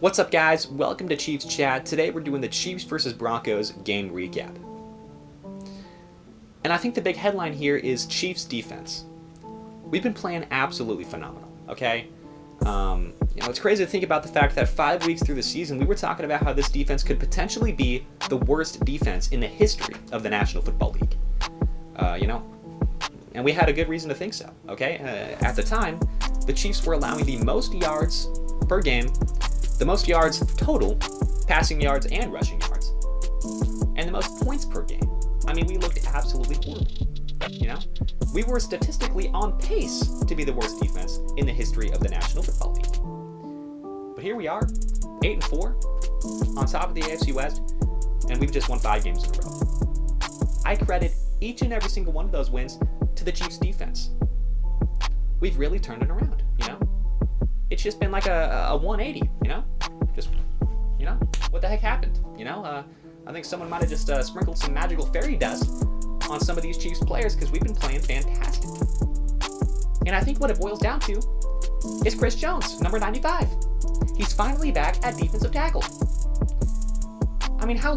What's up, guys? Welcome to Chiefs Chat. Today we're doing the Chiefs versus Broncos game recap. And I think the big headline here is Chiefs defense. We've been playing absolutely phenomenal, okay? It's crazy to think about the fact that 5 weeks through the season, we were talking about how this defense could potentially be the worst defense in the history of the National Football League. And we had a good reason to think so, okay? At the time, the Chiefs were allowing the most yards per game, the most yards total, passing yards and rushing yards, and the most points per game. I mean, we looked absolutely horrible, We were statistically on pace to be the worst defense in the history of the National Football League. But here we are, 8-4, on top of the AFC West, and we've just won 5 games in a row. I credit each and every single one of those wins to the Chiefs defense. We've really turned it around, It's just been like a 180, what the heck happened, I think someone might have just sprinkled some magical fairy dust on some of these Chiefs players because we've been playing fantastic. And I think what it boils down to is Chris Jones, number 95. He's finally back at defensive tackle. I mean, how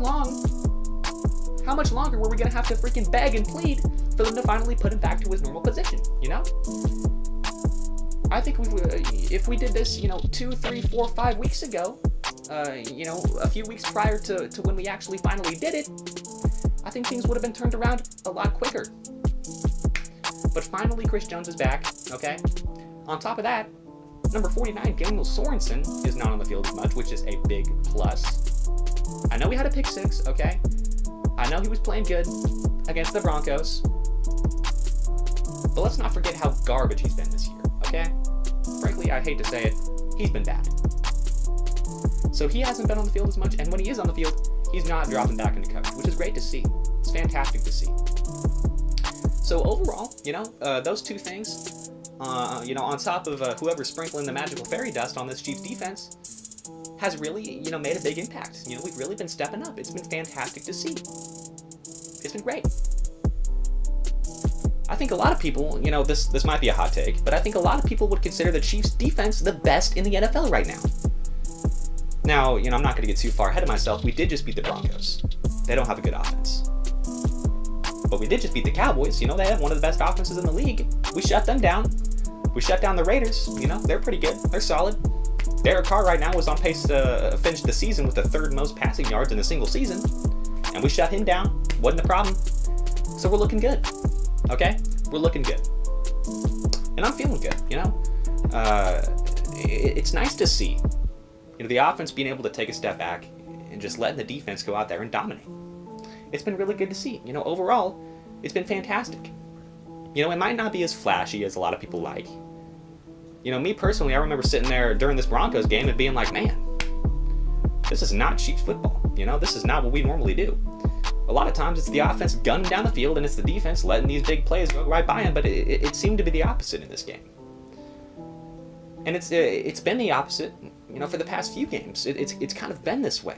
much longer were we going to have to freaking beg and plead for them to finally put him back to his normal position, I think if we did this, 2, 3, 4, 5 weeks ago, a few weeks prior to when we actually finally did it, I think things would have been turned around a lot quicker. But finally, Chris Jones is back, okay? On top of that, number 49, Daniel Sorensen, is not on the field as much, which is a big plus. I know he had a pick 6, okay? I know he was playing good against the Broncos. But let's not forget how garbage he's been this year, okay? Frankly, I hate to say it, he's been bad. So he hasn't been on the field as much, and when he is on the field, he's not dropping back into coverage, which is great to see. It's fantastic to see. So overall, those two things, on top of whoever's sprinkling the magical fairy dust on this Chiefs defense, has really, made a big impact. We've really been stepping up. It's been fantastic to see. It's been great. I think a lot of people, this might be a hot take, but I think a lot of people would consider the Chiefs defense the best in the NFL right now. Now, I'm not going to get too far ahead of myself. We did just beat the Broncos. They don't have a good offense. But we did just beat the Cowboys. They have one of the best offenses in the league. We shut them down. We shut down the Raiders. They're pretty good. They're solid. Derek Carr right now is on pace to finish the season with the 3rd most passing yards in a single season. And we shut him down. Wasn't a problem. So we're looking good. Okay? We're looking good. And I'm feeling good, It's nice to see, the offense being able to take a step back and just letting the defense go out there and dominate. It's been really good to see. Overall, it's been fantastic. It might not be as flashy as a lot of people like. Me personally, I remember sitting there during this Broncos game and being like, man, this is not Chiefs football. This is not what we normally do. A lot of times it's the offense gunning down the field and it's the defense letting these big plays go right by them, but it seemed to be the opposite in this game. And it's been the opposite, for the past few games. It's kind of been this way,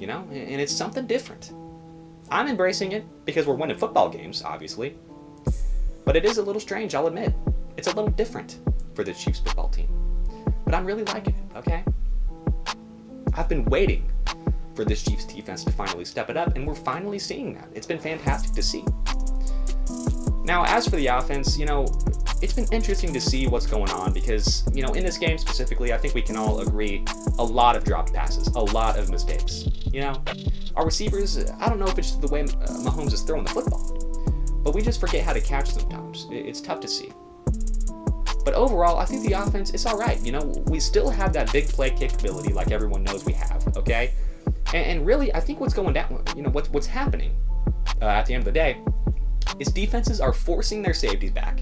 and it's something different. I'm embracing it because we're winning football games, obviously. But it is a little strange, I'll admit. It's a little different for the Chiefs football team. But I'm really liking it, okay? I've been waiting for this Chiefs defense to finally step it up, and we're finally seeing that. It's been fantastic to see. Now, as for the offense, it's been interesting to see what's going on because, in this game specifically, I think we can all agree a lot of dropped passes, a lot of mistakes. Our receivers, I don't know if it's the way Mahomes is throwing the football, but we just forget how to catch sometimes. It's tough to see. But overall, I think the offense, it's all right. We still have that big play capability like everyone knows we have, okay? And really, I think what's going down, what's happening at the end of the day is defenses are forcing their safeties back.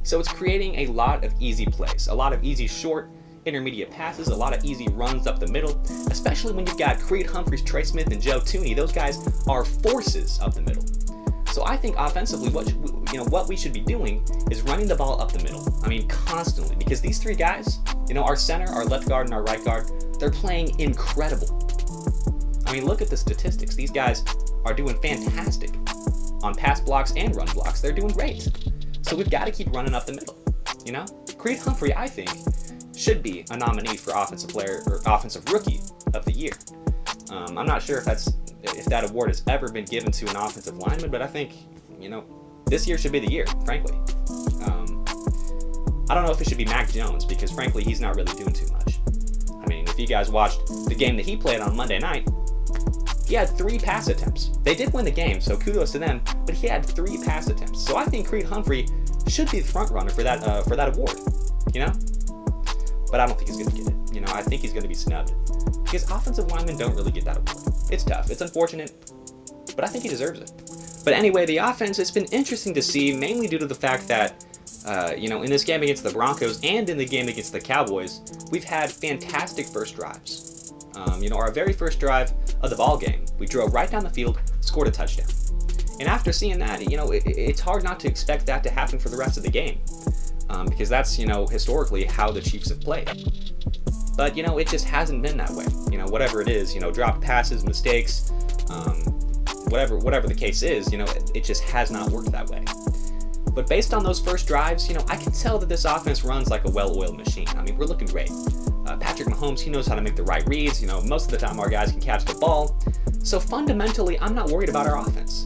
So it's creating a lot of easy plays, a lot of easy short, intermediate passes, a lot of easy runs up the middle, especially when you've got Creed Humphreys, Trey Smith, and Joe Tooney. Those guys are forces up the middle. So I think offensively, what we should be doing is running the ball up the middle. I mean, constantly, because these 3 guys, our center, our left guard, and our right guard, they're playing incredible. I mean, look at the statistics. These guys are doing fantastic on pass blocks and run blocks. They're doing great. So we've got to keep running up the middle, Creed Humphrey, I think, should be a nominee for offensive player or offensive rookie of the year. I'm not sure if that award has ever been given to an offensive lineman, but I think, this year should be the year, frankly. I don't know if it should be Mac Jones, because frankly, he's not really doing too much. I mean, if you guys watched the game that he played on Monday night, he had 3 pass attempts. They did win the game, so kudos to them, but he had 3 pass attempts. So I think Creed Humphrey should be the front runner for that award, But I don't think he's going to get it. I think he's going to be snubbed, because offensive linemen don't really get that award. It's tough. It's unfortunate, but I think he deserves it. But anyway, the offense, it's been interesting to see, mainly due to the fact that in this game against the Broncos and in the game against the Cowboys, we've had fantastic first drives. Our very first drive of the ball game, we drove right down the field, scored a touchdown. And after seeing that, it's hard not to expect that to happen for the rest of the game, because that's, historically how the Chiefs have played. But, it just hasn't been that way. Whatever it is, dropped passes, mistakes, whatever the case is, it just has not worked that way. But based on those first drives, I can tell that this offense runs like a well-oiled machine. I mean, we're looking great. Patrick Mahomes, he knows how to make the right reads. Most of the time our guys can catch the ball. So fundamentally, I'm not worried about our offense.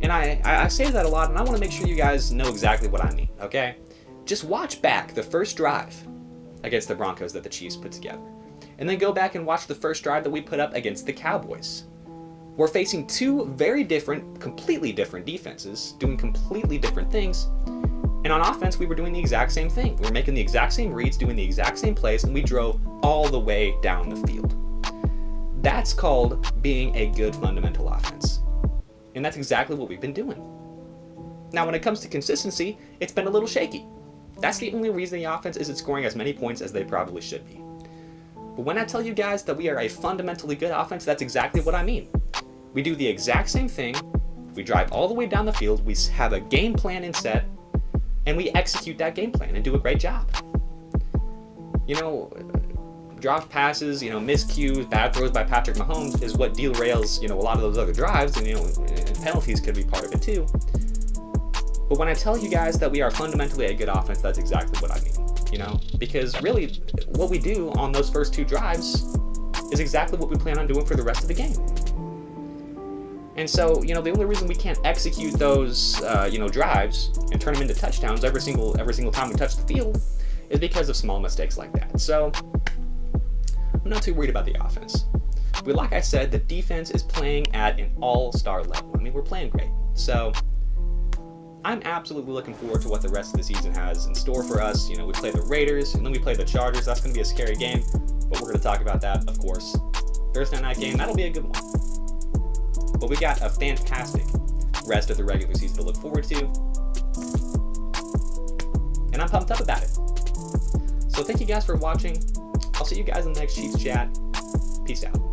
And I say that a lot, and I want to make sure you guys know exactly what I mean, okay? Just watch back the first drive against the Broncos that the Chiefs put together. And then go back and watch the first drive that we put up against the Cowboys. We're facing 2 very different, completely different defenses, doing completely different things. And on offense, we were doing the exact same thing. We were making the exact same reads, doing the exact same plays, and we drove all the way down the field. That's called being a good fundamental offense. And that's exactly what we've been doing. Now, when it comes to consistency, it's been a little shaky. That's the only reason the offense isn't scoring as many points as they probably should be. But when I tell you guys that we are a fundamentally good offense, that's exactly what I mean. We do the exact same thing, we drive all the way down the field, we have a game plan in set, and we execute that game plan and do a great job. Dropped passes, miscues, bad throws by Patrick Mahomes is what derails, a lot of those other drives, and penalties could be part of it too. But when I tell you guys that we are fundamentally a good offense, that's exactly what I mean, because really what we do on those first 2 drives is exactly what we plan on doing for the rest of the game. And so, the only reason we can't execute those, drives and turn them into touchdowns every single time we touch the field is because of small mistakes like that. So, I'm not too worried about the offense. But like I said, the defense is playing at an all-star level. I mean, we're playing great. So, I'm absolutely looking forward to what the rest of the season has in store for us. We play the Raiders, and then we play the Chargers. That's going to be a scary game, but we're going to talk about that, of course. Thursday night game, that'll be a good one. But we got a fantastic rest of the regular season to look forward to. And I'm pumped up about it. So thank you guys for watching. I'll see you guys in the next Chiefs chat. Peace out.